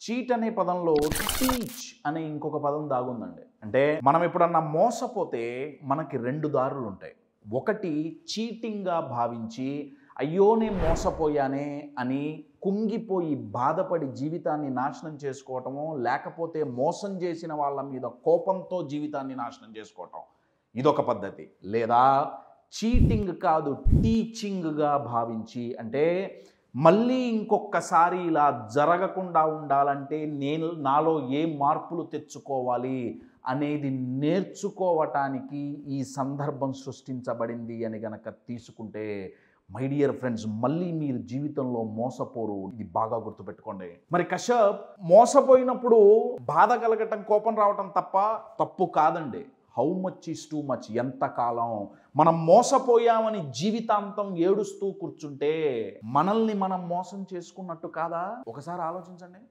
Cheat అనే పదంలో teach అనే ఇంకొక పదం దాగుందండి. అంటే మనం ఎప్పుడన్నా మోసపోతే మనకి రెండు దారులు ఉంటాయి. ఒకటి చీటింగ్గా భావించి అయ్యో నేను మోసపోయానే అని కుంగిపోయి బాధపడి జీవితాన్ని నాశనం చేసుకోవటము, లేకపోతే మోసం చేసిన వాళ్ళ మీద కోపంతో జీవితాన్ని నాశనం చేసుకోవటం, ఇదొక పద్ధతి. లేదా చీటింగ్ కాదు టీచింగ్గా భావించి, అంటే మళ్ళీ ఇంకొకసారి ఇలా జరగకుండా ఉండాలంటే నాలో ఏ మార్పులు తెచ్చుకోవాలి అనేది నేర్చుకోవటానికి ఈ సందర్భం సృష్టించబడింది అని గనక తీసుకుంటే, మై డియర్ ఫ్రెండ్స్, మళ్ళీ మీరు జీవితంలో మోసపోరు. ఇది బాగా గుర్తుపెట్టుకోండి. మరి కశ్యప్ మోసపోయినప్పుడు బాధ కలగటం, కోపం రావటం తప్పు కాదండి. How much is too much, ఎంతకాలం మనం మోసపోయామని జీవితాంతం ఏడుస్తూ కూర్చుంటే మనల్ని మనం మోసం చేసుకున్నట్టు కాదా? ఒకసారి ఆలోచించండి.